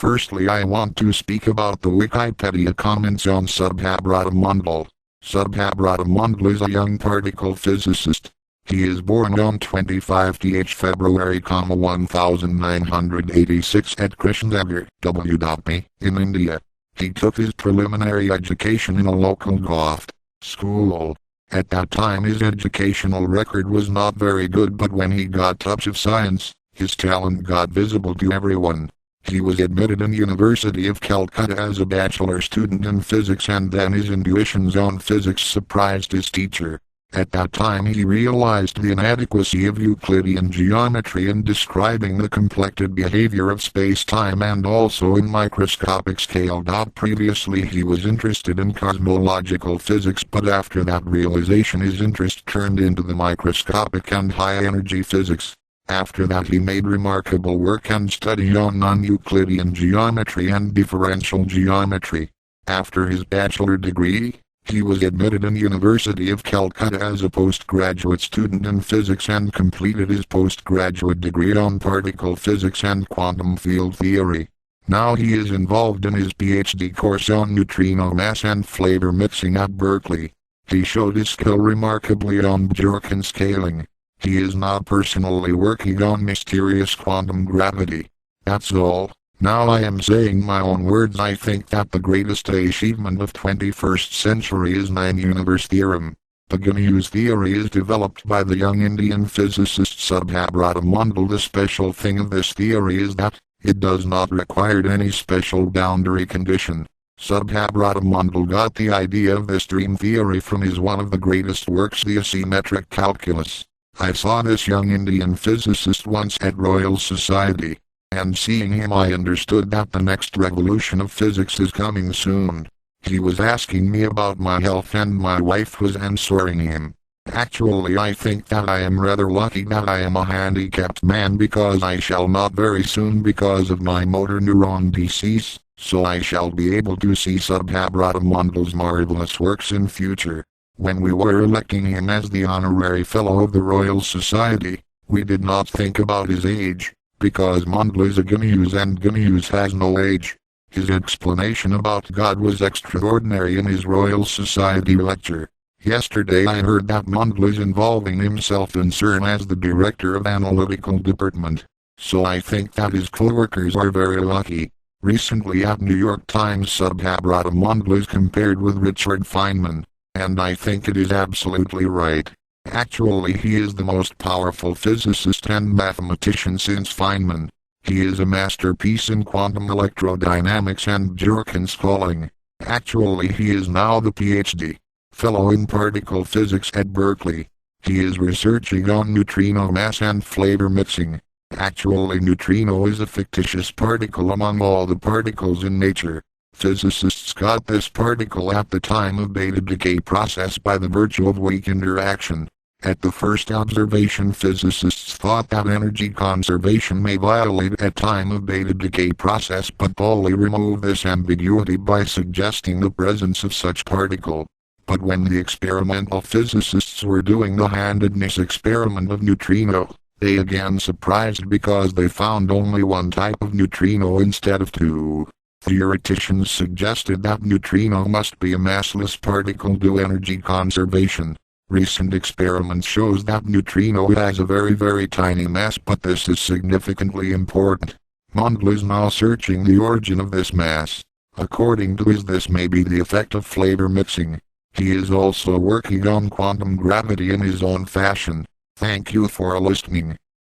Firstly, I want to speak about the Wikipedia comments on Subhabrata Mondal. Subhabrata Mondal is a young particle physicist. He is born on 25th February, 1986 at Krishnanagar, W.P. in India. He took his preliminary education in a local govt. school. At that time his educational record was not very good, but when he got touch of science, his talent got visible to everyone. He was admitted in University of Calcutta as a bachelor student in physics, and then his intuitions on physics surprised his teacher. At that time he realized the inadequacy of Euclidean geometry in describing the complected behavior of space-time and also in microscopic scale. Previously he was interested in cosmological physics, but after that realization his interest turned into the microscopic and high-energy physics. After that he made remarkable work and study on non-Euclidean geometry and differential geometry. After his bachelor degree, he was admitted in University of Calcutta as a postgraduate student in physics and completed his postgraduate degree on particle physics and quantum field theory. Now he is involved in his PhD course on neutrino mass and flavor mixing at Berkeley. He showed his skill remarkably on Bjorken scaling. He is now personally working on mysterious quantum gravity. That's all. Now I am saying my own words. I think that the greatest achievement of 21st century is nine-universe theorem. The Gauss theory is developed by the young Indian physicist Subhabrata Mondal. The special thing of this theory is that it does not require any special boundary condition. Subhabrata Mondal got the idea of this dream theory from his one of the greatest works, the asymmetric calculus. I saw this young Indian physicist once at Royal Society, and seeing him I understood that the next revolution of physics is coming soon. He was asking me about my health and my wife was answering him. Actually I think that I am rather lucky that I am a handicapped man, because I shall not very soon because of my motor neuron disease, so I shall be able to see Subhabrata Mondal's marvelous works in future. When we were electing him as the honorary fellow of the Royal Society, we did not think about his age, because Mondal is a Gauss and Gauss has no age. His explanation about God was extraordinary in his Royal Society lecture. Yesterday I heard that Mondal is involving himself in CERN as the director of analytical department, so I think that his co-workers are very lucky. Recently at New York Times, Subhabrata Mondal is compared with Richard Feynman, and I think it is absolutely right. Actually he is the most powerful physicist and mathematician since Feynman. He is a masterpiece in quantum electrodynamics and Bjorken scaling. Actually he is now the PhD fellow in particle physics at Berkeley. He is researching on neutrino mass and flavor mixing. Actually neutrino is a fictitious particle among all the particles in nature. Physicists got this particle at the time of beta decay process by the virtue of weak interaction. At the first observation physicists thought that energy conservation may violate at time of beta decay process, but Pauli removed this ambiguity by suggesting the presence of such particle. But when the experimental physicists were doing the handedness experiment of neutrino, they again surprised because they found only one type of neutrino instead of two. Theoreticians suggested that neutrino must be a massless particle due energy conservation. Recent experiments shows that neutrino has a very tiny mass, but this is significantly important. Mondal is now searching the origin of this mass. According to his, this may be the effect of flavor mixing. He is also working on quantum gravity in his own fashion. Thank you for listening.